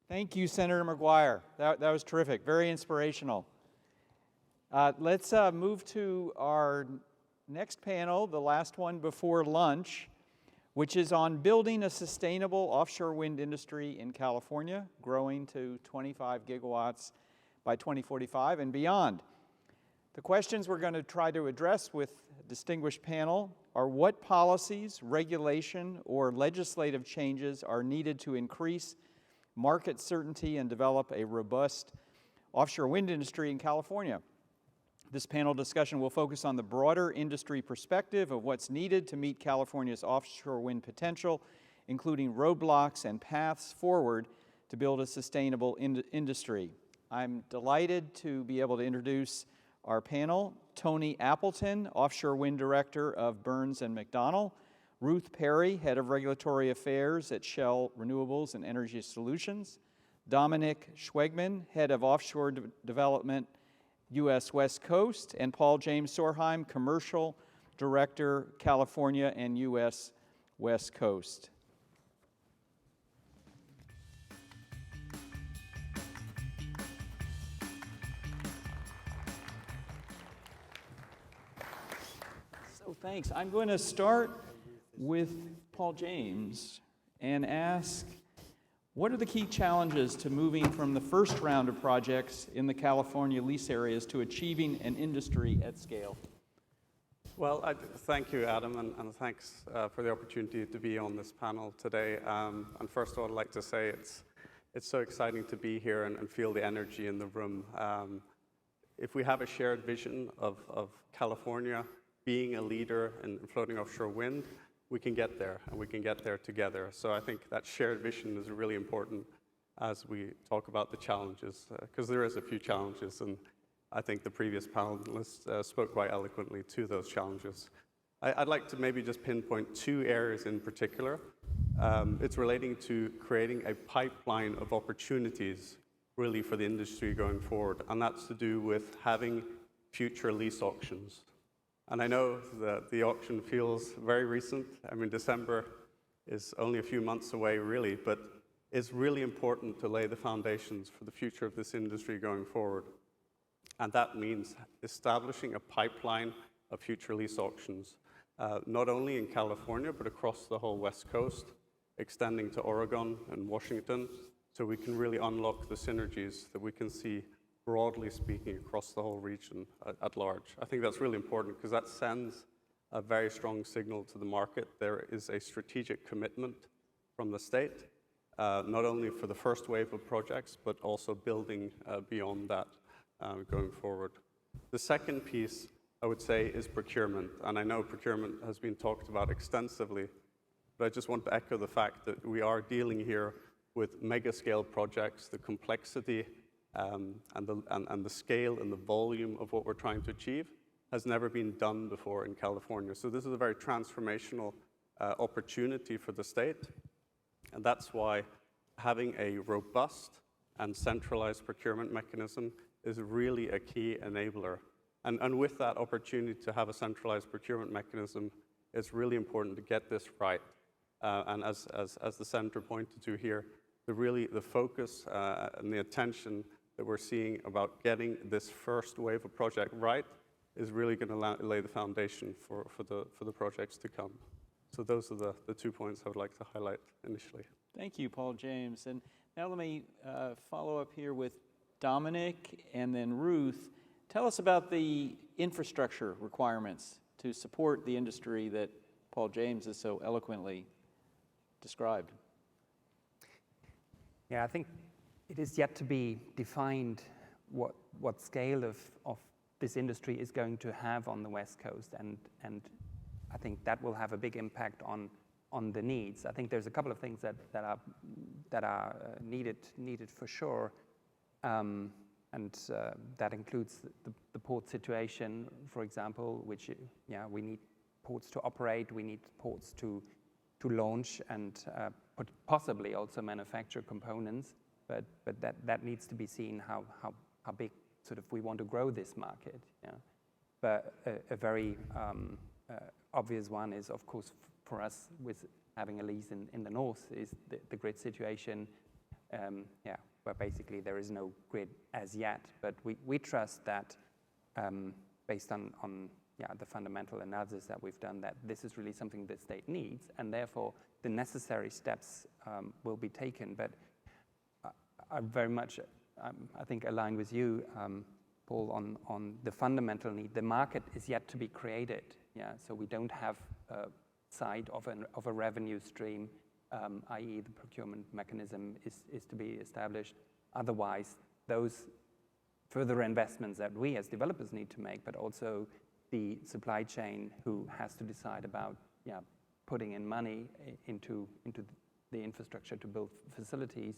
Thank you, Senator McGuire. That was terrific, very inspirational. Let's move to our next panel, the last one before lunch, which is on building a sustainable offshore wind industry in California, growing to 25 gigawatts by 2045 and beyond. The questions we're going to try to address with a distinguished panel are what policies, regulation, or legislative changes are needed to increase market certainty and develop a robust offshore wind industry in California. This panel discussion will focus on the broader industry perspective of what's needed to meet California's offshore wind potential, including roadblocks and paths forward to build a sustainable industry. I'm delighted to be able to introduce our panel: Tony Appleton, Offshore Wind Director of Burns and McDonnell; Ruth Perry, Head of Regulatory Affairs at Shell Renewables and Energy Solutions; Dominik Schwegmann, Head of Offshore Development, U.S. West Coast; and Paul James Sørheim, Commercial Director, California and U.S. West Coast. So thanks. I'm going to start with Paul James and ask, what are the key challenges to moving from the first round of projects in the California lease areas to achieving an industry at scale? Well, thank you, Adam, and thanks for the opportunity to be on this panel today. And first of all, I'd like to say it's so exciting to be here and feel the energy in the room. If we have a shared vision of California being a leader in floating offshore wind, we can get there, and we can get there together. So I think that shared vision is really important as we talk about the challenges, because there is a few challenges, and I think the previous panelists spoke quite eloquently to those challenges. I'd like to maybe just pinpoint two areas in particular. It's relating to creating a pipeline of opportunities really for the industry going forward, and that's to do with having future lease auctions. And I know that the auction feels very recent. I mean, December is only a few months away, really, but it's really important to lay the foundations for the future of this industry going forward. And that means establishing a pipeline of future lease auctions, not only in California, but across the whole West Coast, extending to Oregon and Washington, so we can really unlock the synergies that we can see broadly speaking across the whole region at large. I think that's really important because that sends a very strong signal to the market. There is a strategic commitment from the state, not only for the first wave of projects, but also building beyond that going forward. The second piece, I would say, is procurement. And I know procurement has been talked about extensively, but I just want to echo the fact that we are dealing here with mega-scale projects. The complexity and the scale and the volume of what we're trying to achieve has never been done before in California. So this is a very transformational opportunity for the state, and that's why having a robust and centralized procurement mechanism is really a key enabler. And with that opportunity to have a centralized procurement mechanism, it's really important to get this right. And as the senator pointed to here, the focus and the attention that we're seeing about getting this first wave of project right is really going to lay the foundation for the projects to come. So those are the 2 points I would like to highlight initially. Thank you, Paul James. And now let me follow up here with Dominik and then Ruth. Tell us about the infrastructure requirements to support the industry that Paul James has so eloquently described. Yeah, I think it is yet to be defined what scale of this industry is going to have on the West Coast, and I think that will have a big impact on the needs. I think there's a couple of things that are needed for sure, and that includes the port situation, for example, which we need ports to operate, we need ports to launch and possibly also manufacture components. But that needs to be seen how big sort of we want to grow this market. Yeah. But a very obvious one is, of course, for us with having a lease in the north is the grid situation. where basically there is no grid as yet. But we trust that based on the fundamental analysis that we've done, that this is really something the state needs, and therefore the necessary steps will be taken. But I very much, I think, align with you, Paul, on the fundamental need. The market is yet to be created, so we don't have a side of a revenue stream, i.e. the procurement mechanism is to be established. Otherwise, those further investments that we as developers need to make, but also the supply chain who has to decide about putting in money into the infrastructure to build facilities,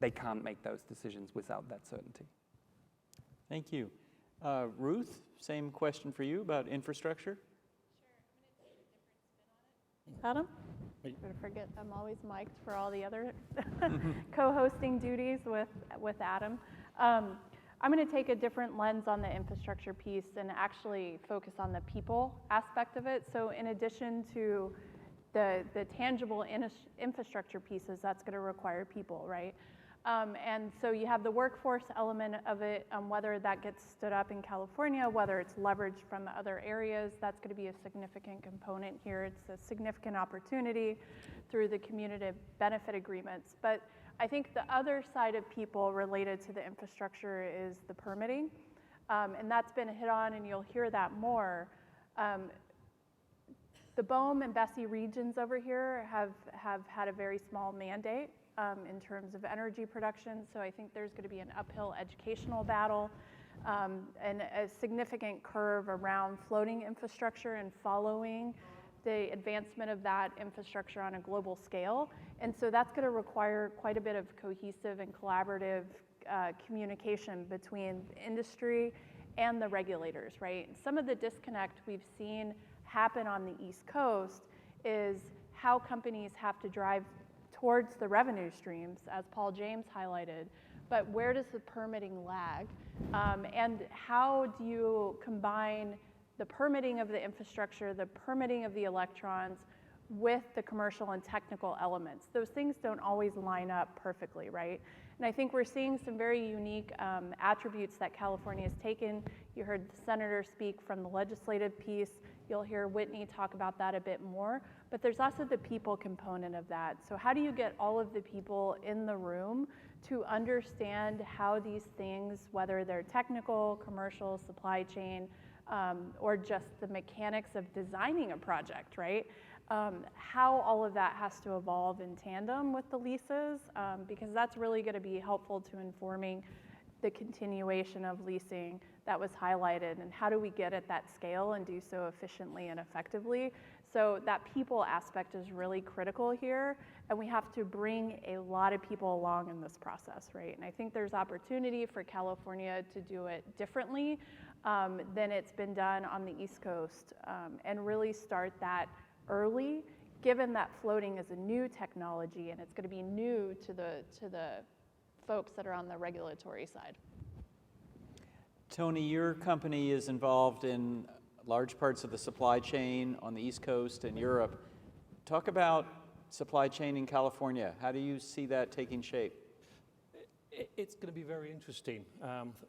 they can't make those decisions without that certainty. Thank you. Ruth, same question for you about infrastructure. Adam? I'm going to forget I'm always mic'd for all the other co-hosting duties with Adam. I'm going to take a different lens on the infrastructure piece and actually focus on the people aspect of it. So in addition to the tangible infrastructure pieces, that's going to require people, right? And so you have the workforce element of it, whether that gets stood up in California, whether it's leveraged from other areas, that's going to be a significant component here. It's a significant opportunity through the community benefit agreements. But I think the other side of people related to the infrastructure is the permitting, and that's been hit on, and you'll hear that more. The Bohm and Bessie regions over here have had a very small mandate in terms of energy production, so I think there's going to be an uphill educational battle and a significant curve around floating infrastructure and following the advancement of that infrastructure on a global scale. And so that's going to require quite a bit of cohesive and collaborative communication between industry and the regulators, right? Some of the disconnect we've seen happen on the East Coast is how companies have to drive towards the revenue streams, as Paul James highlighted, but where does the permitting lag? And how do you combine the permitting of the infrastructure, the permitting of the electrons, with the commercial and technical elements? Those things don't always line up perfectly, right? And I think we're seeing some very unique attributes that California has taken. You heard the senator speak from the legislative piece. You'll hear Whitney talk about that a bit more. But there's also the people component of that. So how do you get all of the people in the room to understand how these things, whether they're technical, commercial, supply chain, or just the mechanics of designing a project, right? How all of that has to evolve in tandem with the leases, because that's really going to be helpful to informing the continuation of leasing that was highlighted, and how do we get at that scale and do so efficiently and effectively. So that people aspect is really critical here, and we have to bring a lot of people along in this process, right? And I think there's opportunity for California to do it differently than it's been done on the East Coast, and really start that early, given that floating is a new technology and it's going to be new to the folks that are on the regulatory side. Tony, your company is involved in large parts of the supply chain on the East Coast and Europe. Talk about supply chain in California. How do you see that taking shape? It's going to be very interesting.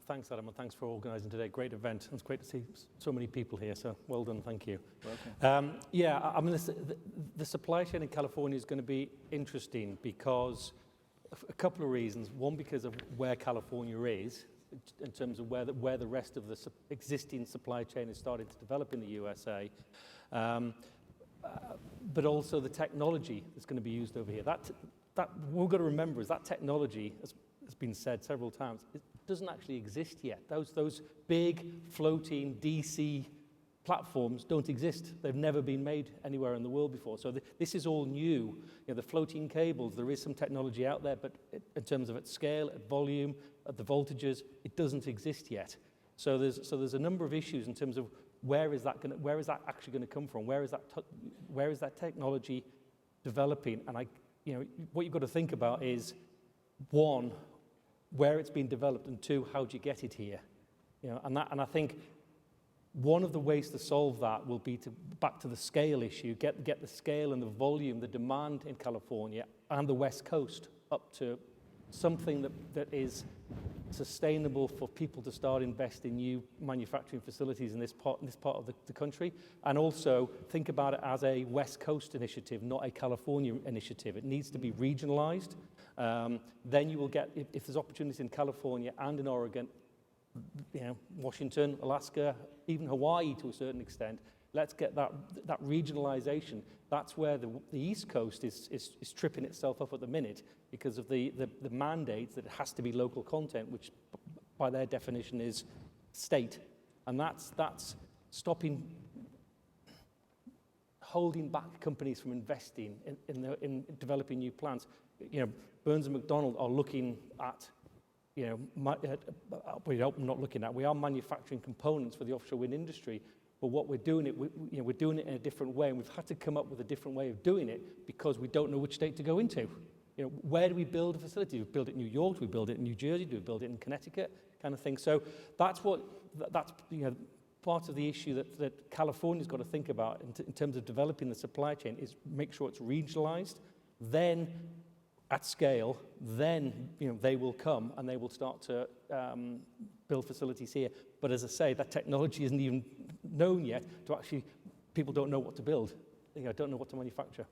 Thanks, Adam, and thanks for organizing today. Great event. It's great to see so many people here, so well done, thank you. Welcome. I mean, the supply chain in California is going to be interesting because a couple of reasons. One, because of where California is in terms of where the rest of the existing supply chain is starting to develop in the USA, but also the technology that's going to be used over here. That we've got to remember is that technology, as has been said several times, it doesn't actually exist yet. Those big floating DC platforms don't exist. They've never been made anywhere in the world before. So this is all new. You know, the floating cables, there is some technology out there, but in terms of its scale, at volume, at the voltages, it doesn't exist yet. So there's a number of issues in terms of where is that actually going to come from? Where is that technology developing? And what you've got to think about is, one, where it's been developed, and two, how do you get it here? And I think one of the ways to solve that will be back to the scale issue, get the scale and the volume, the demand in California and the West Coast up to something that is sustainable for people to start investing in new manufacturing facilities in this part of the country, and also think about it as a West Coast initiative, not a California initiative. It needs to be regionalized. Then you will get, if there's opportunities in California and in Oregon, Washington, Alaska, even Hawaii to a certain extent. Let's get that regionalization. That's where the East Coast is tripping itself up at the minute because of the mandates that it has to be local content, which by their definition is state. And that's holding back companies from investing in developing new plants. Burns and McDonnell are looking at, we are manufacturing components for the offshore wind industry. But what we're doing we're doing it in a different way, and we've had to come up with a different way of doing it because we don't know which state to go into. Where do we build a facility? Do we build it in New York? Do we build it in New Jersey? Do we build it in Connecticut? Kind of thing. So that's part of the issue that California's got to think about in terms of developing the supply chain is make sure it's regionalized, then at scale, then they will come and they will start to build facilities here. But as I say, that technology isn't even known yet to actually, people don't know what to build, don't know what to manufacture.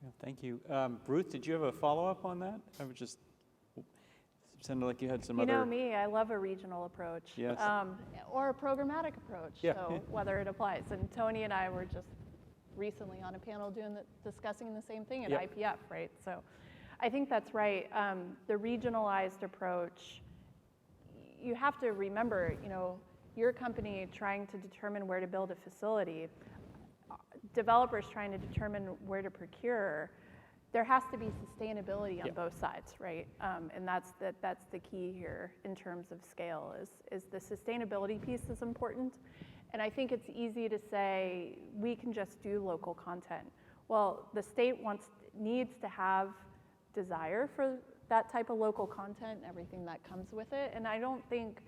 Yeah, thank you. Ruth, did you have a follow-up on that? I was just, sounded like you had some other... You know me, I love a regional approach. Yes. Or a programmatic approach, Yeah. so whether it applies. And Tony and I were just recently on a panel discussing the same thing at IPF, right? So I think that's right. The regionalized approach, you have to remember, your company trying to determine where to build a facility, developers trying to determine where to procure, there has to be sustainability on both sides, right? And that's the key here in terms of scale is the sustainability piece is important. And I think it's easy to say we can just do local content. Well, the state needs to have desire for that type of local content and everything that comes with it. And I don't think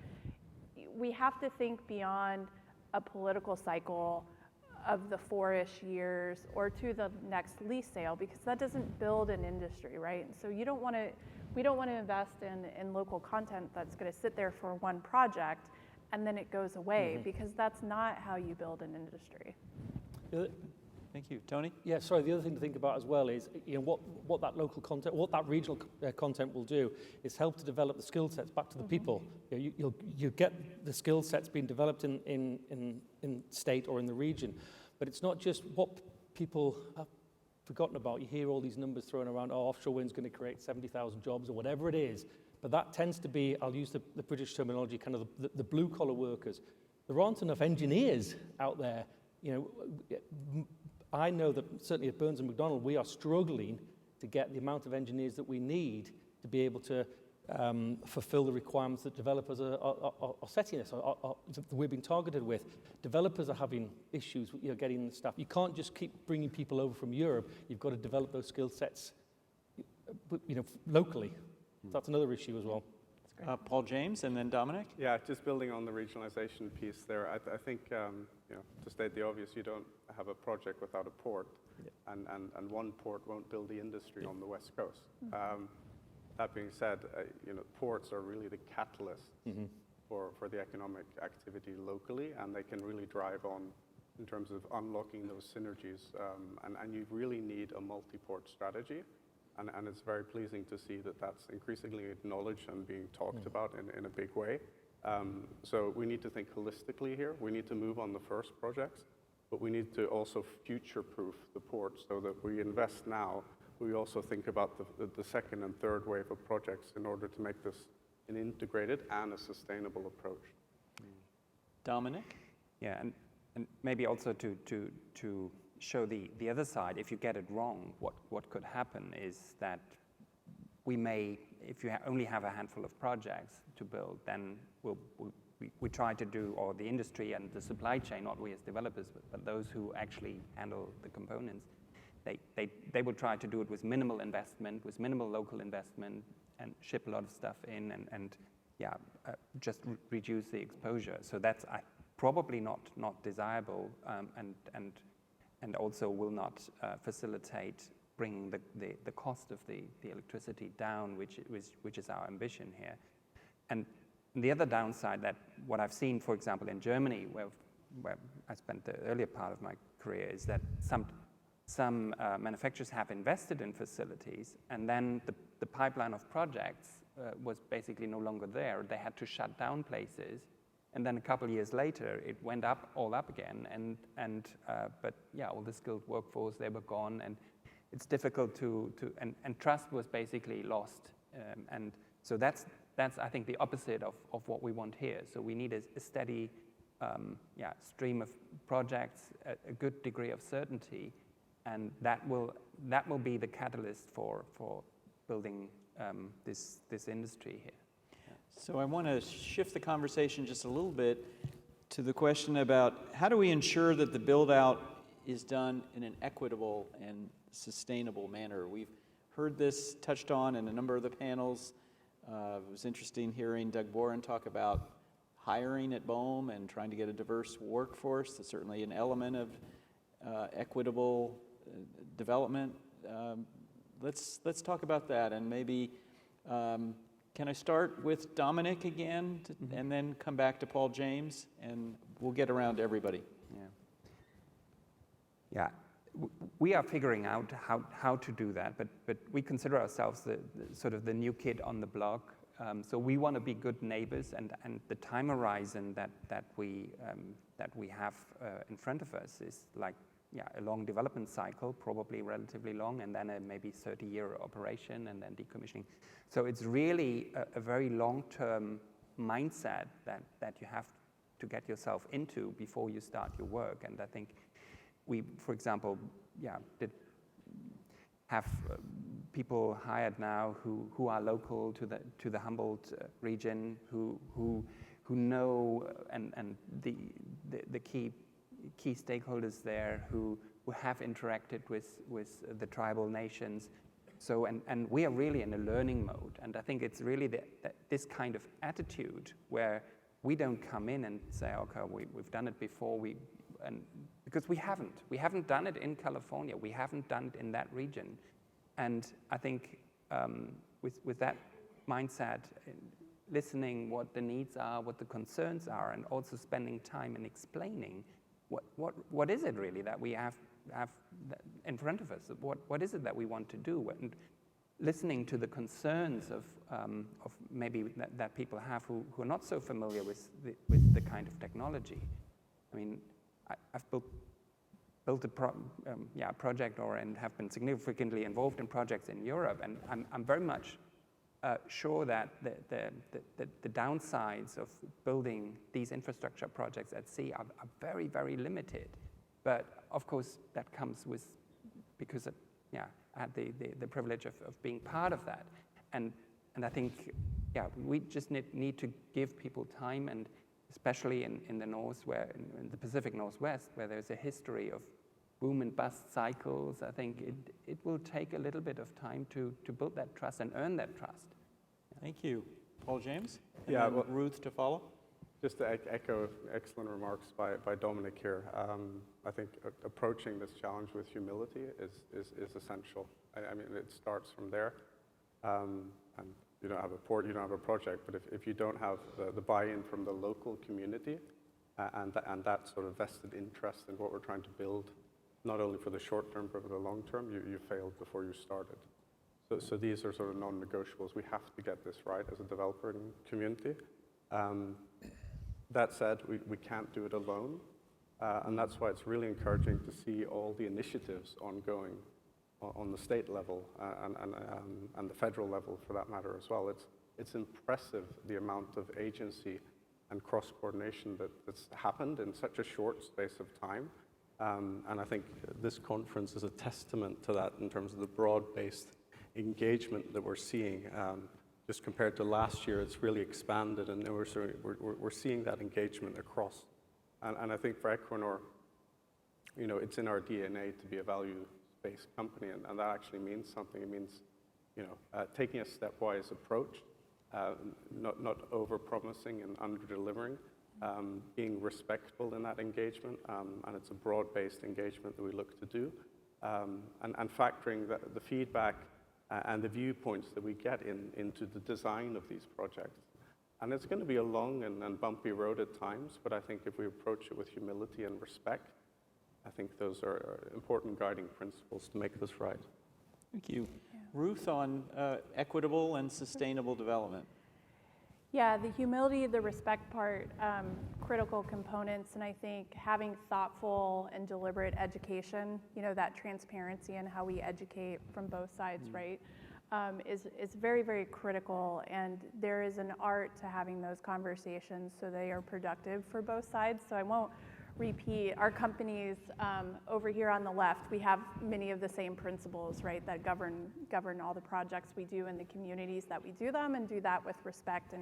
we have to think beyond a political cycle of the 4-ish years or to the next lease sale, because that doesn't build an industry, right? And so we don't want to invest in local content that's going to sit there for one project and then it goes away, because that's not how you build an industry. Thank you. Tony? Yeah, sorry, the other thing to think about as well is, what that local content, what that regional content will do is help to develop the skill sets back to the people. You get the skill sets being developed in state or in the region, but it's not just what people have forgotten about. You hear all these numbers thrown around, offshore wind's going to create 70,000 jobs or whatever it is, but that tends to be, I'll use the British terminology, kind of the blue-collar workers. There aren't enough engineers out there. I know that certainly at Burns and McDonnell, we are struggling to get the amount of engineers that we need to be able to fulfill the requirements that developers are setting us, that we're being targeted with. Developers are having issues with getting the staff. You can't just keep bringing people over from Europe. You've got to develop those skill sets, locally. That's another issue as well. Paul James and then Dominik. Yeah, just building on the regionalization piece there, I think, to state the obvious, you don't have a project without a port, and one port won't build the industry on the West Coast. That being said, ports are really the catalyst for the economic activity locally, and they can really drive on in terms of unlocking those synergies, and you really need a multi-port strategy. And it's very pleasing to see that that's increasingly acknowledged and being talked about in a big way. So we need to think holistically here. We need to move on the first projects, but we need to also future-proof the port so that we invest now. We also think about the second and third wave of projects in order to make this an integrated and a sustainable approach. Dominik? Yeah, and maybe also to show the other side, if you get it wrong, what could happen is that we may, if you only have a handful of projects to build, then we try to do, or the industry and the supply chain, not we as developers, but those who actually handle the components, they will try to do it with minimal investment, with minimal local investment, and ship a lot of stuff in, and just reduce the exposure. So that's probably not desirable, and also will not facilitate bringing the cost of the electricity down, which is our ambition here. And the other downside, that what I've seen, for example, in Germany, where I spent the earlier part of my career, is that some manufacturers have invested in facilities, and then the pipeline of projects was basically no longer there. They had to shut down places, and then a couple of years later, it went all up again. But yeah, all the skilled workforce, they were gone, and it's difficult and trust was basically lost. And so that's I think the opposite of what we want here. So we need a steady stream of projects, a good degree of certainty, and that will be the catalyst for building this industry here. So I want to shift the conversation just a little bit to the question about how do we ensure that the build-out is done in an equitable and sustainable manner. We've heard this touched on in a number of the panels. It was interesting hearing Doug Boren talk about hiring at BOEM and trying to get a diverse workforce. That's certainly an element of equitable development. Let's talk about that, and maybe can I start with Dominik again, and then come back to Paul James, and we'll get around to everybody. Yeah. We are figuring out how to do that, but we consider ourselves the sort of the new kid on the block. So we want to be good neighbors, and the time horizon that we have in front of us is like a long development cycle, probably relatively long, and then a maybe 30-year operation, and then decommissioning. So it's really a very long-term mindset that you have to get yourself into before you start your work. And I think we, for example, did have people hired now who are local to the Humboldt region, who know and the key stakeholders there, who have interacted with the tribal nations. So and we are really in a learning mode, and I think it's really this kind of attitude where we don't come in and say, okay, we've done it before, because we haven't done it in California, we haven't done it in that region. And I think with that mindset, listening what the needs are, what the concerns are, and also spending time in explaining what is it really that we have in front of us, what is it that we want to do, and listening to the concerns of maybe that people have who are not so familiar with the kind of technology. I mean, I've built a project and have been significantly involved in projects in Europe, and I'm very much sure that the downsides of building these infrastructure projects at sea are very, very limited. But of course, that comes because I had the privilege of being part of that, and I think we just need to give people time, and especially in the north, in the Pacific Northwest, where there's a history of boom and bust cycles. I think it will take a little bit of time to build that trust and earn that trust. Thank you. Paul James? And Yeah, then well, Ruth to follow. Just to echo excellent remarks by Dominik here. I think approaching this challenge with humility is essential. I mean, it starts from there. And you don't have a port, you don't have a project, but if you don't have the buy-in from the local community and that sort of vested interest in what we're trying to build, not only for the short term, but for the long term, you failed before you started. So these are sort of non-negotiables. We have to get this right as a developer community. That said, we can't do it alone. And that's why it's really encouraging to see all the initiatives ongoing on the state level and the federal level, for that matter, as well. It's impressive the amount of agency and cross-coordination that's happened in such a short space of time. And I think this conference is a testament to that in terms of the broad-based engagement that we're seeing. Just compared to last year, it's really expanded, and we're seeing that engagement across. And I think for Equinor, it's in our DNA to be a value-based company, and that actually means something. It means, taking a stepwise approach, not over-promising and under-delivering, being respectful in that engagement, and it's a broad-based engagement that we look to do. and factoring the feedback and the viewpoints that we get into the design of these projects. And it's going to be a long and bumpy road at times, but I think if we approach it with humility and respect, I think those are important guiding principles to make this right. Thank you. Ruth, on equitable and sustainable development. Yeah, the humility, the respect part, critical components, and I think having thoughtful and deliberate education, that transparency in how we educate from both sides, right, is very, very critical, and there is an art to having those conversations so they are productive for both sides. So I won't repeat. Our companies over here on the left, we have many of the same principles, right, that govern all the projects we do in the communities that we do them, and do that with respect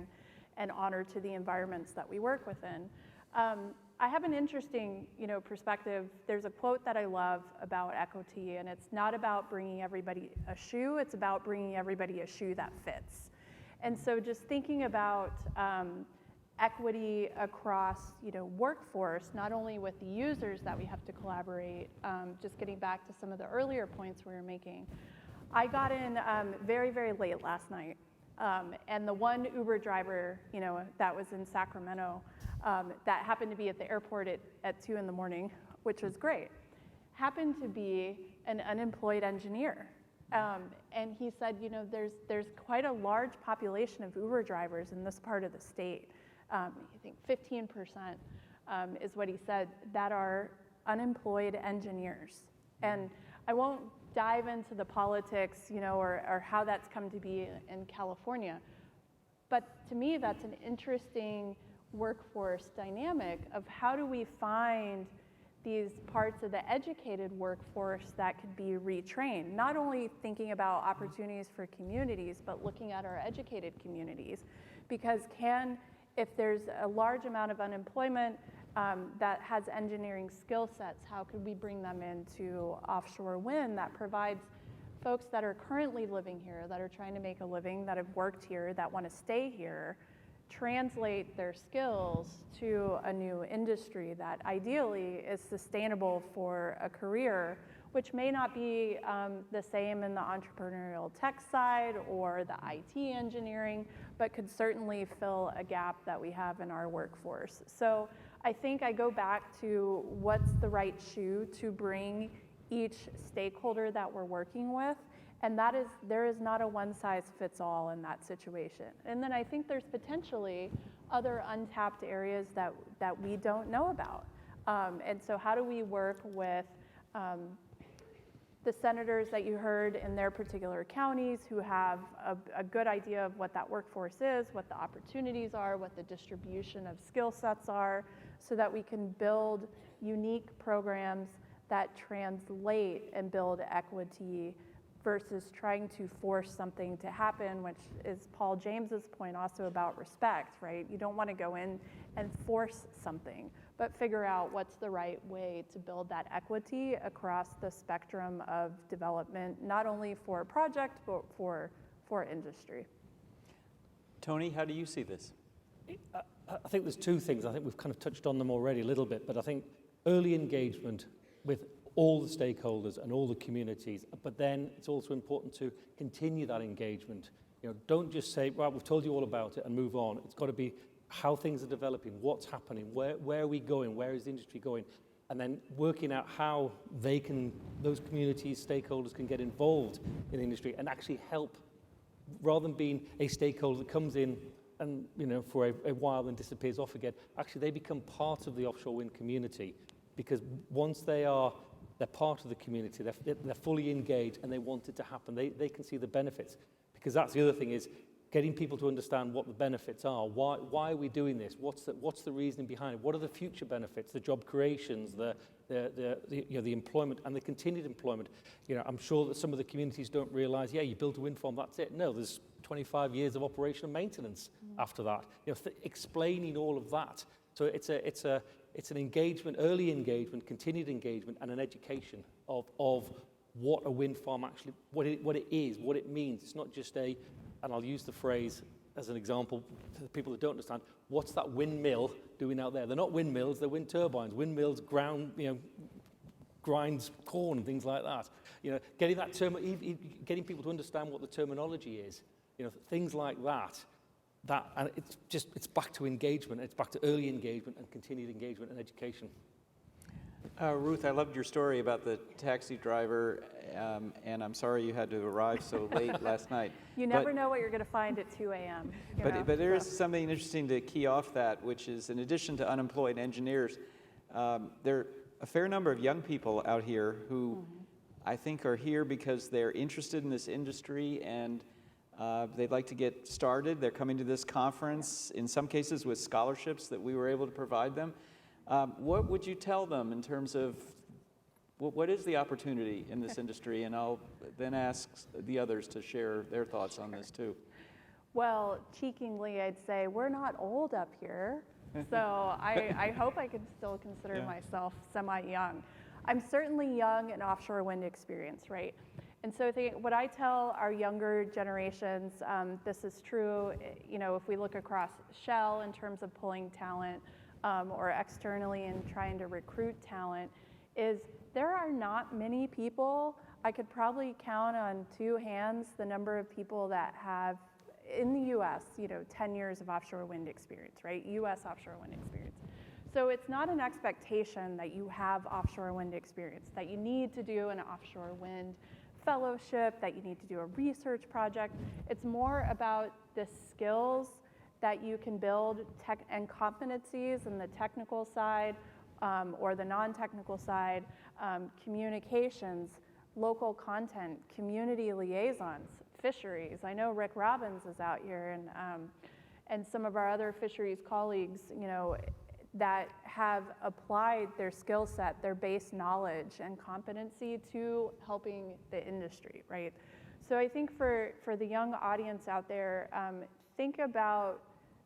and honor to the environments that we work within. I have an interesting, perspective. There's a quote that I love about equity, and it's not about bringing everybody a shoe, it's about bringing everybody a shoe that fits. And so just thinking about equity across, workforce, not only with the users that we have to collaborate, just getting back to some of the earlier points we were making. I got in very, very late last night, and the one Uber driver, that was in Sacramento, that happened to be at the airport at 2 in the morning, which was great, happened to be an unemployed engineer. And he said, there's quite a large population of Uber drivers in this part of the state. I think 15% is what he said, that are unemployed engineers. And I won't dive into the politics, or how that's come to be in California. But to me, that's an interesting workforce dynamic of how do we find these parts of the educated workforce that could be retrained, not only thinking about opportunities for communities, but looking at our educated communities. Because if there's a large amount of unemployment that has engineering skill sets, how could we bring them into offshore wind that provides folks that are currently living here, that are trying to make a living, that have worked here, that want to stay here, translate their skills to a new industry that ideally is sustainable for a career, which may not be the same in the entrepreneurial tech side or the IT engineering, but could certainly fill a gap that we have in our workforce. So I think I go back to what's the right shoe to bring each stakeholder that we're working with, and there is not a one-size-fits-all in that situation. And then I think there's potentially other untapped areas that we don't know about. And so how do we work with the senators that you heard in their particular counties who have a good idea of what that workforce is, what the opportunities are, what the distribution of skill sets are, so that we can build unique programs that translate and build equity versus trying to force something to happen, which is Paul James's point also about respect, right? You don't want to go in and force something, but figure out what's the right way to build that equity across the spectrum of development, not only for a project, but for industry. Tony, how do you see this? I think there's two things. I think we've kind of touched on them already a little bit, but I think early engagement with all the stakeholders and all the communities, but then it's also important to continue that engagement. Don't just say, right, we've told you all about it and move on. It's got to be how things are developing, what's happening, where are we going, where is the industry going, and then working out how those communities, stakeholders can get involved in the industry and actually help, rather than being a stakeholder that comes in and for a while and disappears off again. Actually, they become part of the offshore wind community, because once they're part of the community, they're fully engaged and they want it to happen. They can see the benefits, because that's the other thing, is getting people to understand what the benefits are. Why are we doing this? What's the reasoning behind it? What are the future benefits, the job creations, the employment and the continued employment? I'm sure that some of the communities don't realize, you build a wind farm, that's it. No, there's 25 years of operation and maintenance after that. Explaining all of that. So it's an engagement, early engagement, continued engagement, and an education of what a wind farm actually, what it is, what it means. It's not just and I'll use the phrase as an example for the people that don't understand, what's that windmill doing out there? They're not windmills, they're wind turbines. Windmills ground grinds corn and things like that. You know, getting that getting people to understand what the terminology is. You know, things like that. And it's back to engagement. It's back to early engagement and continued engagement and education. Ruth, I loved your story about the taxi driver, and I'm sorry you had to arrive so late last night. You never know what you're going to find at 2 a.m. But there is something interesting to key off that, which is in addition to unemployed engineers, there are a fair number of young people out here who I think are here because they're interested in this industry and they'd like to get started. They're coming to this conference, in some cases with scholarships that we were able to provide them. What would you tell them in terms of what is the opportunity in this industry? And I'll then ask the others to share their thoughts on this too. Well, cheekingly, I'd say we're not old up here, so I hope I could still consider myself semi-young. I'm certainly young in offshore wind experience, right? And so what I tell our younger generations, this is true, you know, if we look across Shell in terms of pulling talent, or externally and trying to recruit talent, is there are not many people. I could probably count on 2 hands the number of people that have, in the US, you know, 10 years of offshore wind experience, right? US offshore wind experience. So it's not an expectation that you have offshore wind experience, that you need to do an offshore wind fellowship, that you need to do a research project. It's more about the skills that you can build and competencies in the technical side or the non-technical side, communications, local content, community liaisons, fisheries. I know Rick Robbins is out here and some of our other fisheries colleagues, you know, that have applied their skill set, their base knowledge and competency to helping the industry, right? So I think for the young audience out there, think about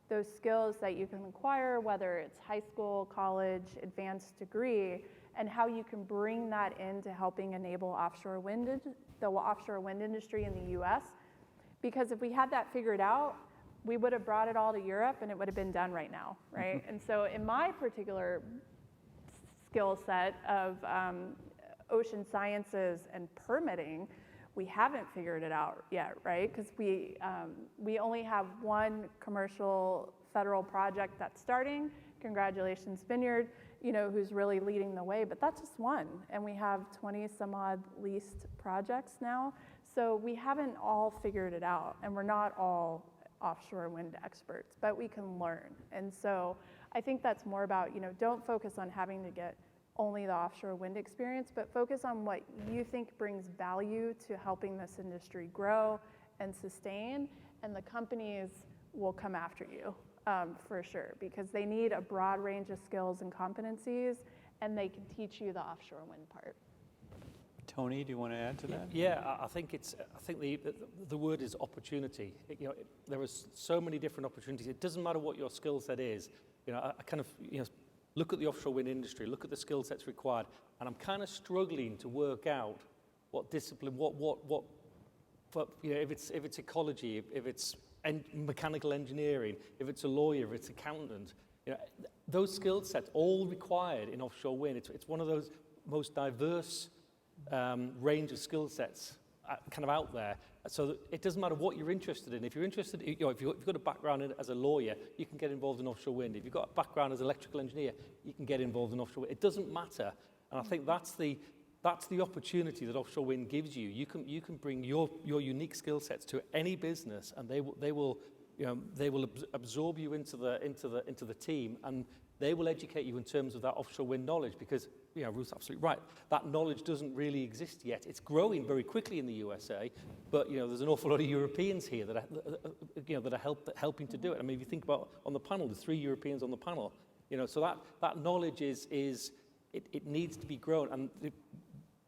those skills that you can acquire, whether it's high school, college, advanced degree, and how you can bring that into helping enable the offshore wind industry in the US. Because if we had that figured out, we would have brought it all to Europe and it would have been done right now, right? And so in my particular skill set of ocean sciences and permitting, we haven't figured it out yet, right? Because we only have one commercial federal project that's starting. Congratulations, Vineyard, you know, who's really leading the way, but that's just one. And we have 20 some odd leased projects now. So we haven't all figured it out, and we're not all offshore wind experts, but we can learn. And so I think that's more about, you know, don't focus on having to get only the offshore wind experience, but focus on what you think brings value to helping this industry grow and sustain, and the companies will come after you for sure, because they need a broad range of skills and competencies, and they can teach you the offshore wind part. Tony, do you want to add to that? Yeah, I think the word is opportunity. You know, there are so many different opportunities. It doesn't matter what your skill set is. You know, I kind of, you know, look at the offshore wind industry, look at the skill sets required, and I'm kind of struggling to work out what discipline, what you know, if it's ecology, if it's mechanical engineering, if it's a lawyer, if it's accountant, you know, those skill sets all required in offshore wind. It's one of those most diverse range of skill sets kind of out there. So that it doesn't matter what you're interested in. If you're interested, you know, if you've got a background as a lawyer, you can get involved in offshore wind. If you've got a background as an electrical engineer, you can get involved in offshore wind. It doesn't matter, and I think that's the opportunity that offshore wind gives you. You can bring your unique skill sets to any business, and they will absorb you into the team, and they will educate you in terms of that offshore wind knowledge, because, you know, Ruth's absolutely right. That knowledge doesn't really exist yet. It's growing very quickly in the USA, but, you know, there's an awful lot of Europeans here that are helping to do it. I mean, if you think about on the panel, there's 3 Europeans on the panel. You know, so that knowledge it needs to be grown, and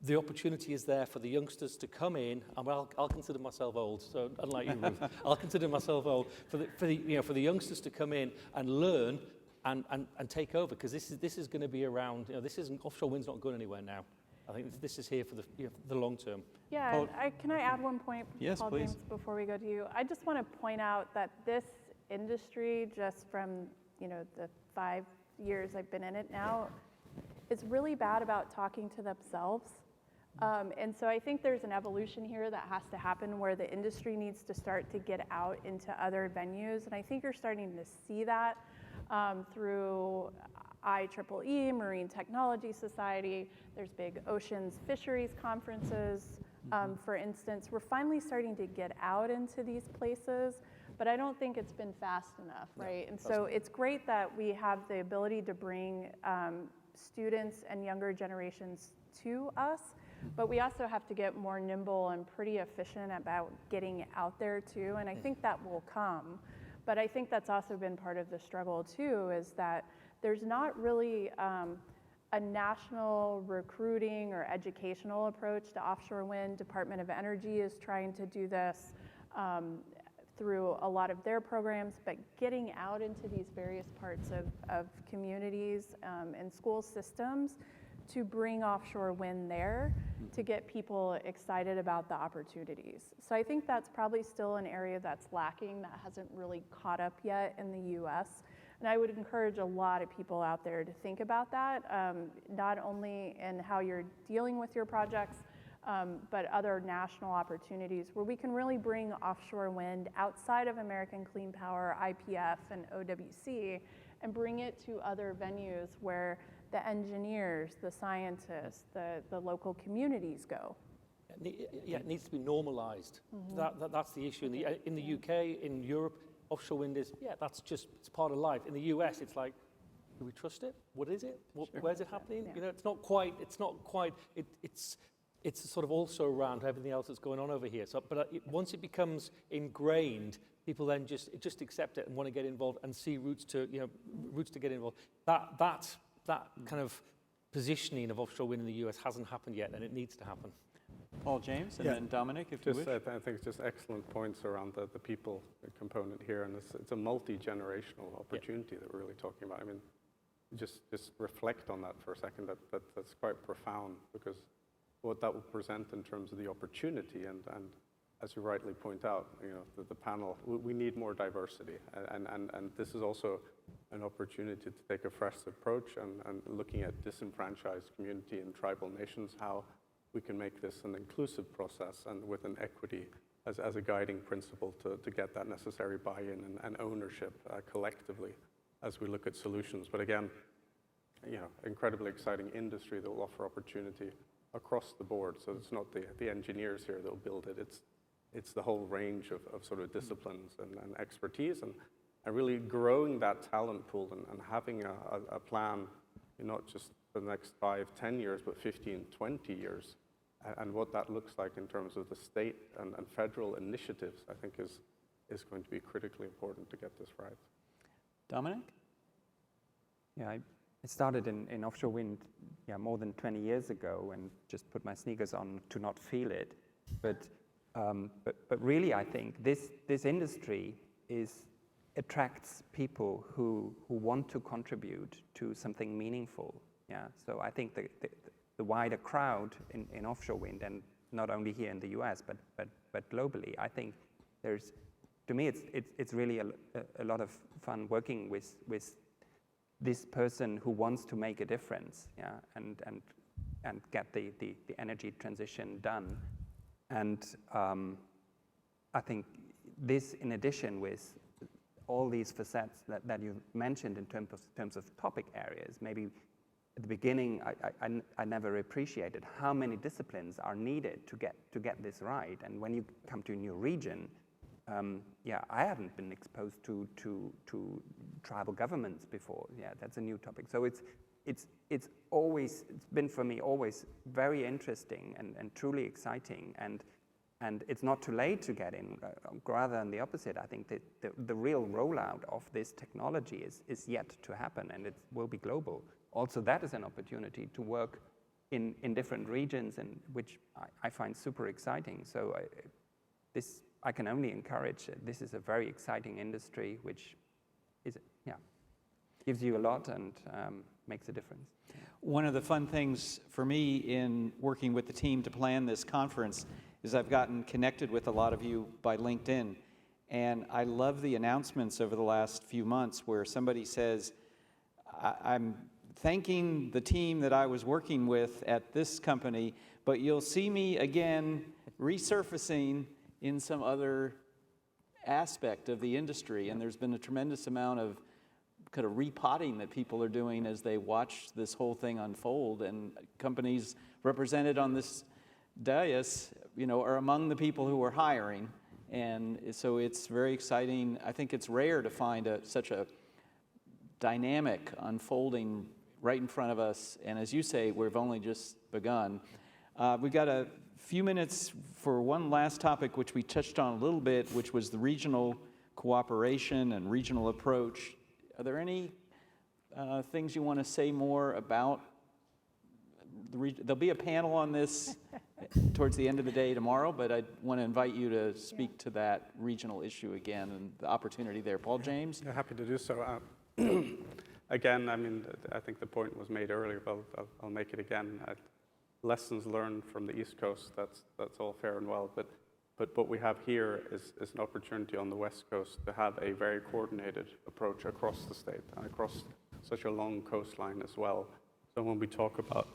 the opportunity is there for the youngsters to come in. And I'll consider myself old, so unlike you, Ruth, I'll consider myself old. For the youngsters to come in and learn. And take over, because this is going to be around. You know, offshore wind's not going anywhere now. I think this is here for the long term. Yeah, Paul, can I add one point, yes, Paul please. James, before we go to you? I just want to point out that this industry, just from, you know, the 5 years I've been in it now, is really bad about talking to themselves. And so I think there's an evolution here that has to happen where the industry needs to start to get out into other venues. And I think you're starting to see that through IEEE, Marine Technology Society. There's big oceans fisheries conferences, for instance. We're finally starting to get out into these places, but I don't think it's been fast enough, right? And so it's great that we have the ability to bring students and younger generations to us, but we also have to get more nimble and pretty efficient about getting out there too, and I think that will come. But I think that's also been part of the struggle too, is that there's not really a national recruiting or educational approach to offshore wind. Department of Energy is trying to do this through a lot of their programs, but getting out into these various parts of communities and school systems to bring offshore wind there to get people excited about the opportunities. So I think that's probably still an area that's lacking, that hasn't really caught up yet in the US. And I would encourage a lot of people out there to think about that, not only in how you're dealing with your projects, but other national opportunities where we can really bring offshore wind outside of American Clean Power, IPF, and OWC, and bring it to other venues where the engineers, the scientists, the local communities go. Yeah, it needs to be normalized. That's the issue. In the UK, in Europe, offshore wind is, that's just, it's part of life. In the US, it's like, do we trust it? What is it? Where's it happening? Yeah. You know, it's sort of also around everything else that's going on over here. So, but once it becomes ingrained, people then just accept it and want to get involved and see routes to get involved. That kind of positioning of offshore wind in the US hasn't happened yet, and it needs to happen. Paul James, and then Dominik, if you wish. I think it's just excellent points around the people component here, and it's a multi-generational opportunity that we're really talking about. I mean, just reflect on that for a second. That's quite profound, because what that will present in terms of the opportunity, and as you rightly point out, the panel, we need more diversity, and this is also an opportunity to take a fresh approach and looking at disenfranchised community and tribal nations, how we can make this an inclusive process and with an equity as a guiding principle to get that necessary buy-in and ownership collectively as we look at solutions. But again, incredibly exciting industry that will offer opportunity across the board. So it's not the engineers here that will build it, it's the whole range of sort of disciplines and expertise, and really growing that talent pool and having a plan, not just for the next 5-10 years, but 15-20 years. And what that looks like in terms of the state and federal initiatives, I think is going to be critically important to get this right. Dominik? Yeah, I started in offshore wind more than 20 years ago, and just put my sneakers on to not feel it. But really, I think this industry attracts people who want to contribute to something meaningful. Yeah, so I think the wider crowd in offshore wind, and not only here in the US, but globally, I think to me, it's really a lot of fun working with this person who wants to make a difference, and get the energy transition done. And I think this, in addition with all these facets that you mentioned in terms of topic areas, maybe at the beginning, I never appreciated how many disciplines are needed to get this right. And when you come to a new region, I haven't been exposed to tribal governments before. Yeah, that's a new topic. So it's been for me always very interesting and truly exciting. And it's not too late to get in. Rather than the opposite, I think that the real rollout of this technology is yet to happen, and it will be global. Also, that is an opportunity to work in different regions, and which I find super exciting. So I can only encourage it. This is a very exciting industry, which gives you a lot and makes a difference. One of the fun things for me in working with the team to plan this conference is I've gotten connected with a lot of you by LinkedIn, and I love the announcements over the last few months where somebody says, I'm thanking the team that I was working with at this company, but you'll see me again resurfacing in some other aspect of the industry, and there's been a tremendous amount of kind of repotting that people are doing as they watch this whole thing unfold, and companies represented on this dais, are among the people who are hiring, and so it's very exciting. I think it's rare to find such a dynamic unfolding right in front of us, and as you say, we've only just begun. We've got a few minutes for one last topic, which we touched on a little bit, which was the regional cooperation and regional approach. Are there any things you want to say more about there'll be a panel on this towards the end of the day tomorrow, but I want to invite you to speak to that regional issue again and the opportunity there. Paul James? Yeah, happy to do so. Again, I think the point was made earlier, but I'll make it again. Lessons learned from the East Coast, that's all fair and well, but what we have here is an opportunity on the West Coast to have a very coordinated approach across the state and across such a long coastline as well. So when we talk about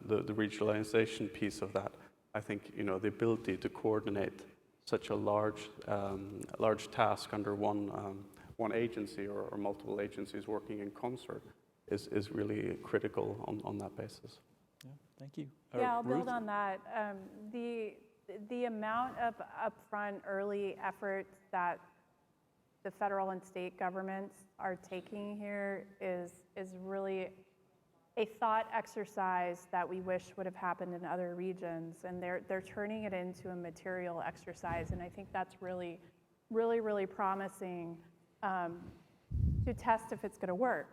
the regionalization piece of that, I think the ability to coordinate such a large task under one agency or multiple agencies working in concert is really critical on that basis. Yeah, thank you. Yeah, I'll build Ruth? on that. The amount of upfront early efforts that the federal and state governments are taking here is really a thought exercise that we wish would have happened in other regions, and they're turning it into a material exercise, and I think that's really, really, really promising to test if it's going to work.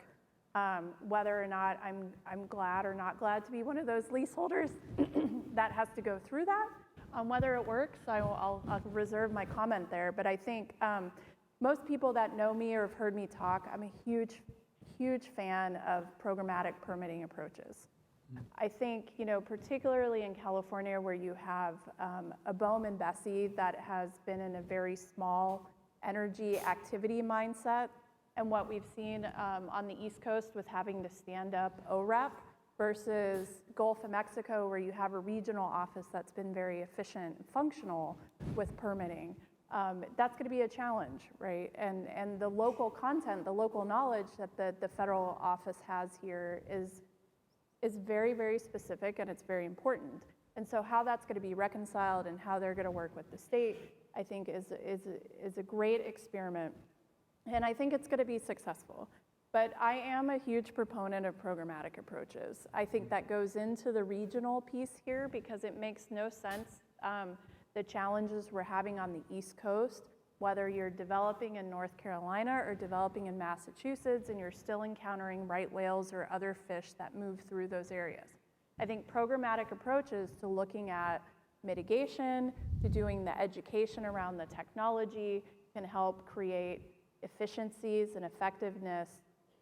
Whether or not I'm glad or not glad to be one of those leaseholders that has to go through that. Whether it works, I'll reserve my comment there. But I think most people that know me or have heard me talk, I'm a huge fan of programmatic permitting approaches. I think, particularly in California where you have a BOEM and Bessie that has been in a very small energy activity mindset, and what we've seen on the East Coast with having to stand up OREP versus Gulf of Mexico where you have a regional office that's been very efficient and functional with permitting. That's going to be a challenge, right? And the local content, the local knowledge that the federal office has here is very, very specific, and it's very important. And so how that's going to be reconciled and how they're going to work with the state, I think is a great experiment. And I think it's going to be successful. But I am a huge proponent of programmatic approaches. I think that goes into the regional piece here because it makes no sense, the challenges we're having on the East Coast, whether you're developing in North Carolina or developing in Massachusetts and you're still encountering right whales or other fish that move through those areas. I think programmatic approaches to looking at mitigation, to doing the education around the technology can help create efficiencies and effectiveness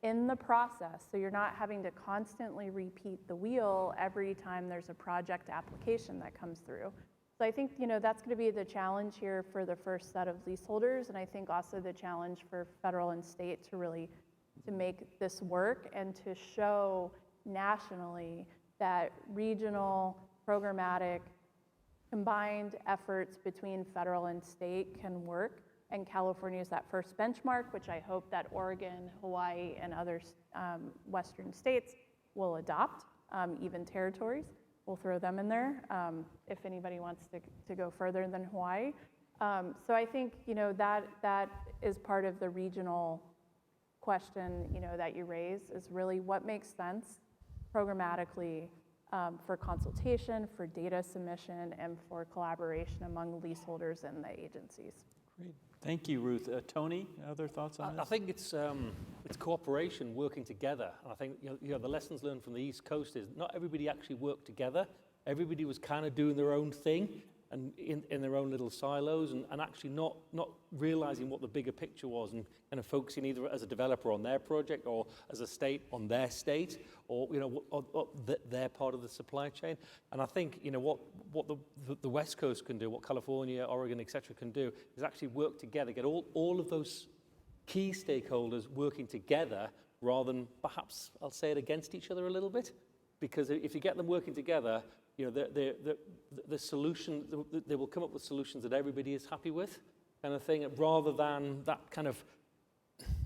in the process, so you're not having to constantly repeat the wheel every time there's a project application that comes through. So I think that's going to be the challenge here for the first set of leaseholders, and I think also the challenge for federal and state to make this work and to show nationally that regional programmatic combined efforts between federal and state can work. And California is that first benchmark, which I hope that Oregon, Hawaii, and other Western states will adopt, even territories. We'll throw them in there if anybody wants to go further than Hawaii. So I think that is part of the regional question that you raise is really what makes sense programmatically for consultation, for data submission, and for collaboration among leaseholders and the agencies. Great. Thank you, Ruth. Tony, other thoughts on this? I think it's cooperation, working together. I think the lessons learned from the East Coast is not everybody actually worked together. Everybody was kind of doing their own thing and in their own little silos and actually not realizing what the bigger picture was and kind of focusing either as a developer on their project or as a state on their state or their part of the supply chain. And I think what the West Coast can do, what California, Oregon, et cetera can do is actually work together, get all of those key stakeholders working together rather than perhaps, I'll say it, against each other a little bit. Because if you get them working together, you know, the solution, they will come up with solutions that everybody is happy with, kind of thing, rather than that kind of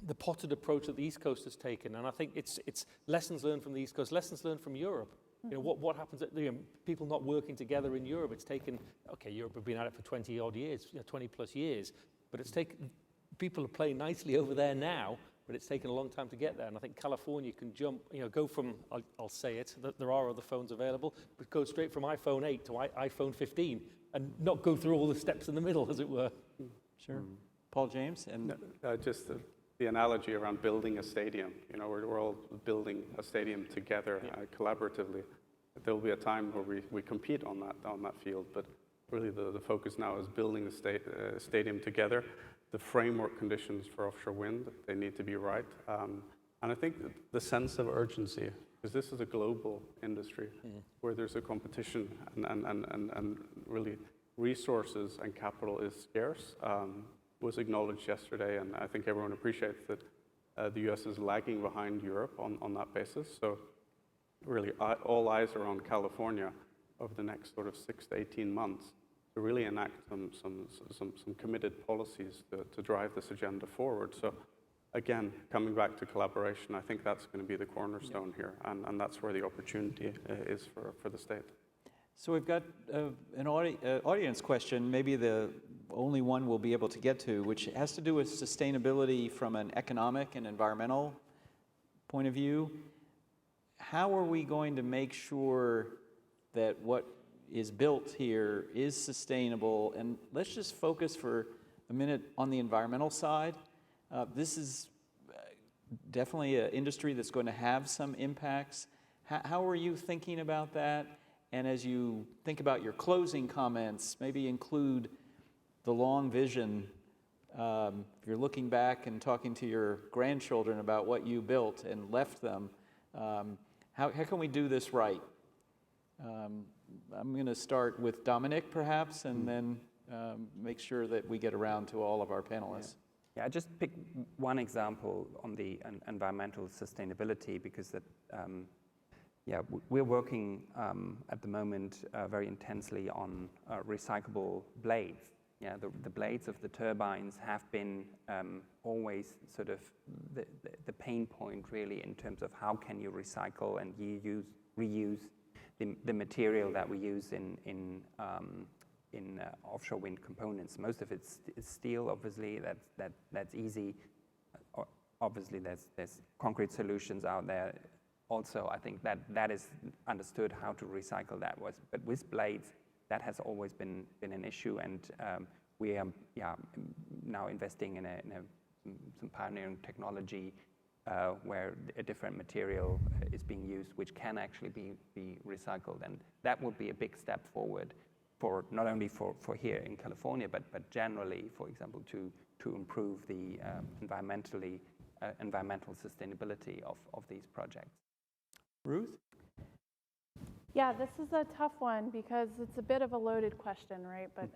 the potted approach that the East Coast has taken. And I think it's lessons learned from the East Coast, lessons learned from Europe. You know, what happens at people not working together in Europe? It's taken, okay, Europe have been at it for 20 odd years, 20 plus years, but it's taken, people are playing nicely over there now, but it's taken a long time to get there. And I think California can jump, you know, go from, I'll say it, that there are other phones available, but go straight from iPhone 8 to iPhone 15 and not go through all the steps in the middle, as it were. Sure. Paul James? And Just the analogy around building a stadium. You know, we're all building a stadium together, collaboratively. There will be a time where we compete on that field, but really the focus now is building the stadium together. The framework conditions for offshore wind, they need to be right. And I think the sense of urgency, because this is a global industry where there's a competition and really resources and capital is scarce, was acknowledged yesterday, and I think everyone appreciates that the US is lagging behind Europe on that basis. So really all eyes are on California over the next sort of 6 to 18 months to really enact some committed policies to drive this agenda forward. So again, coming back to collaboration, I think that's going to be the cornerstone here, and that's where the opportunity is for the state. so we've got an audience question, maybe the only one we'll be able to get to, which has to do with sustainability from an economic and environmental point of view. How are we going to make sure that what is built here is sustainable? And let's just focus for a minute on the environmental side. This is definitely an industry that's going to have some impacts. How are you thinking about that? And as you think about your closing comments, maybe include the long vision. If you're looking back and talking to your grandchildren about what you built and left them, how can we do this right? I'm going to start with Dominik, perhaps, and then make sure that we get around to all of our panelists. Yeah, I just pick one example on the environmental sustainability because that, we're working at the moment very intensely on recyclable blades. Yeah, the blades of the turbines have been always sort of the pain point, really, in terms of how can you recycle and reuse the material that we use in offshore wind components. Most of it's steel, obviously. That's easy. Obviously, there's concrete solutions out there. Also, I think that is understood how to recycle that. But with blades, that has always been an issue, and we are now investing in some pioneering technology where a different material is being used, which can actually be recycled, and that would be a big step forward for not only for here in California, but generally, for example, to improve the environmental sustainability of these projects. Ruth? Yeah, this is a tough one because it's a bit of a loaded question, right? But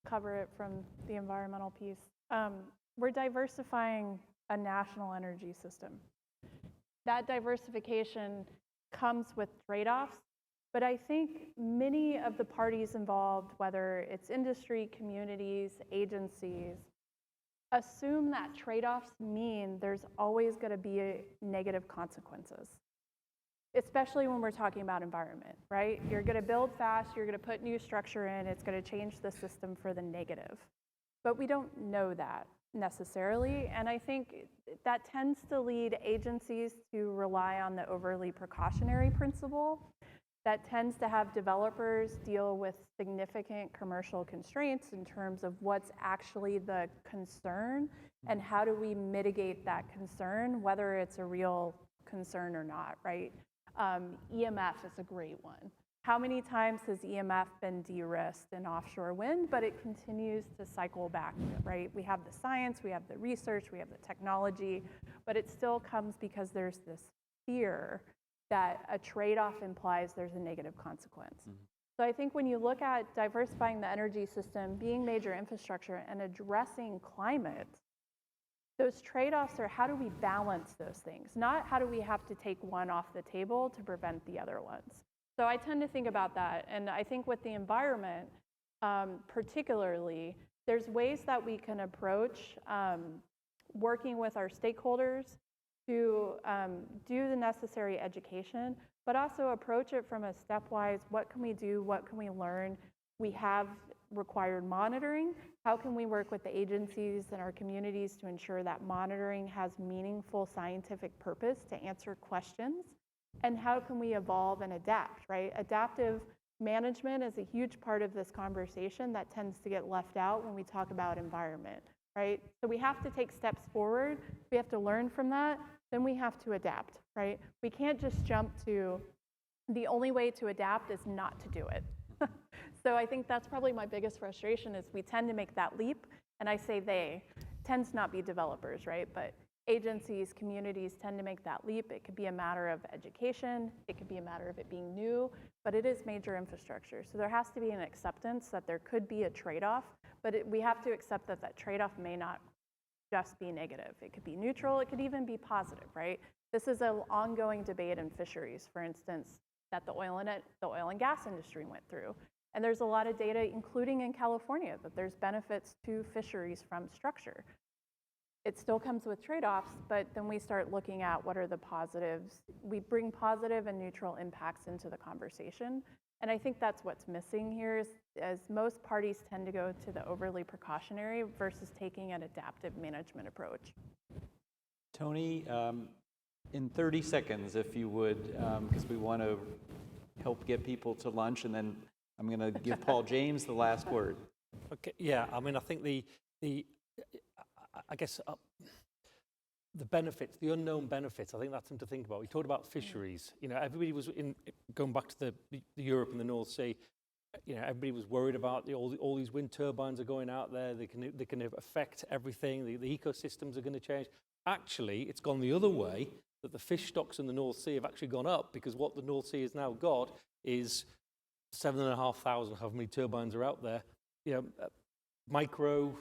cover it from the environmental piece. We're diversifying a national energy system. That diversification comes with trade-offs, but I think many of the parties involved, whether it's industry, communities, agencies, assume that trade-offs mean there's always going to be negative consequences. Especially when we're talking about environment, right? You're going to build fast, you're going to put new structure in, it's going to change the system for the negative. But we don't know that necessarily, and I think that tends to lead agencies to rely on the overly precautionary principle. That tends to have developers deal with significant commercial constraints in terms of what's actually the concern and how do we mitigate that concern, whether it's a real concern or not, right? EMF is a great one. How many times has EMF been de-risked in offshore wind, but it continues to cycle back, right? We have the science, we have the research, we have the technology, but it still comes because there's this fear that a trade-off implies there's a negative consequence. So I think when you look at diversifying the energy system, being major infrastructure, and addressing climate, Those trade-offs are how do we balance those things, not how do we have to take one off the table to prevent the other ones. So I tend to think about that, and I think with the environment, particularly, there's ways that we can approach working with our stakeholders to do the necessary education, but also approach it from a stepwise, what can we do, what can we learn? We have required monitoring. How can we work with the agencies and our communities to ensure that monitoring has meaningful scientific purpose to answer questions? And how can we evolve and adapt, right? Adaptive management is a huge part of this conversation that tends to get left out when we talk about environment, right? So we have to take steps forward. We have to learn from that. Then we have to adapt, right? We can't just jump to the only way to adapt is not to do it. So I think that's probably my biggest frustration is we tend to make that leap, and I say they, tends to not be developers, right? But agencies, communities tend to make that leap. It could be a matter of education, it could be a matter of it being new, but it is major infrastructure. So there has to be an acceptance that there could be a trade-off, but we have to accept that that trade-off may not just be negative. It could be neutral, it could even be positive, right? This is an ongoing debate in fisheries, for instance, that the oil and gas industry went through. And there's a lot of data, including in California, that there's benefits to fisheries from structure. It still comes with trade-offs, but then we start looking at what are the positives. We bring positive and neutral impacts into the conversation. And I think that's what's missing here is as most parties tend to go to the overly precautionary versus taking an adaptive management approach. Tony, in 30 seconds, if you would, because we want to help get people to lunch, and then I'm going to give Paul James the last word. Okay, yeah, I mean, I think the benefits, the unknown benefits, I think that's something to think about. We talked about fisheries. You know, everybody was going back to the Europe and the North Sea. You know, everybody was worried about all these wind turbines are going out there. They can affect everything. The ecosystems are going to change. Actually, it's gone the other way. That the fish stocks in the North Sea have actually gone up because what the North Sea has now got is 7,500, how many turbines are out there, you know, micro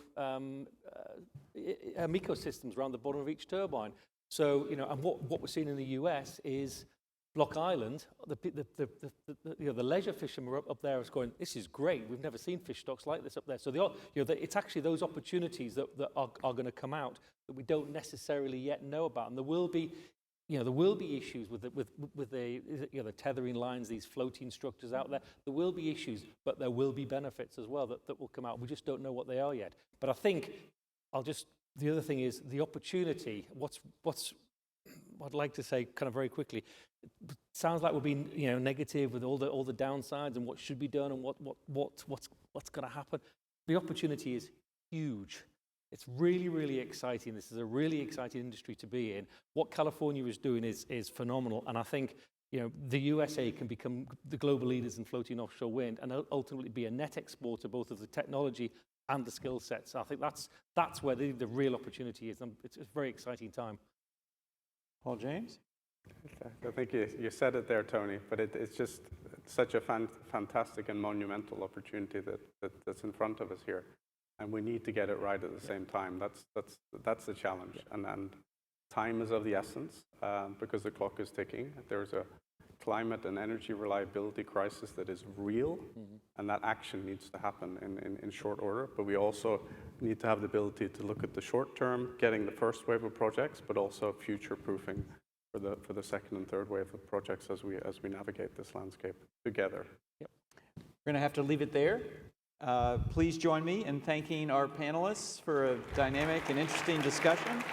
ecosystems around the bottom of each turbine. So, you know, and what we're seeing in the US is Block Island, the leisure fishermen up there is going, this is great, we've never seen fish stocks like this up there. So it's actually those opportunities that are going to come out that we don't necessarily yet know about. And there will be issues with the tethering lines, these floating structures out there. There will be issues, but there will be benefits as well that will come out. We just don't know what they are yet. But I think the other thing is the opportunity. What I'd like to say, kind of very quickly, it sounds like we're being negative with all the downsides and what should be done and what's going to happen. The opportunity is huge. It's really, really exciting. This is a really exciting industry to be in. What California is doing is phenomenal, and I think the USA can become the global leaders in floating offshore wind and ultimately be a net exporter both of the technology and the skill sets. So I think that's where the real opportunity is. It's a very exciting time. Paul James? I think you said it there, Tony, but it's just such a fantastic and monumental opportunity that's in front of us here. And we need to get it right at the same time. That's the challenge. And time is of the essence because the clock is ticking. There's a climate and energy reliability crisis that is real, and that action needs to happen in short order. But we also need to have the ability to look at the short term, getting the first wave of projects, but also future-proofing for the second and third wave of projects as we navigate this landscape together. Yep. We're going to have to leave it there. Please join me in thanking our panelists for a dynamic and interesting discussion.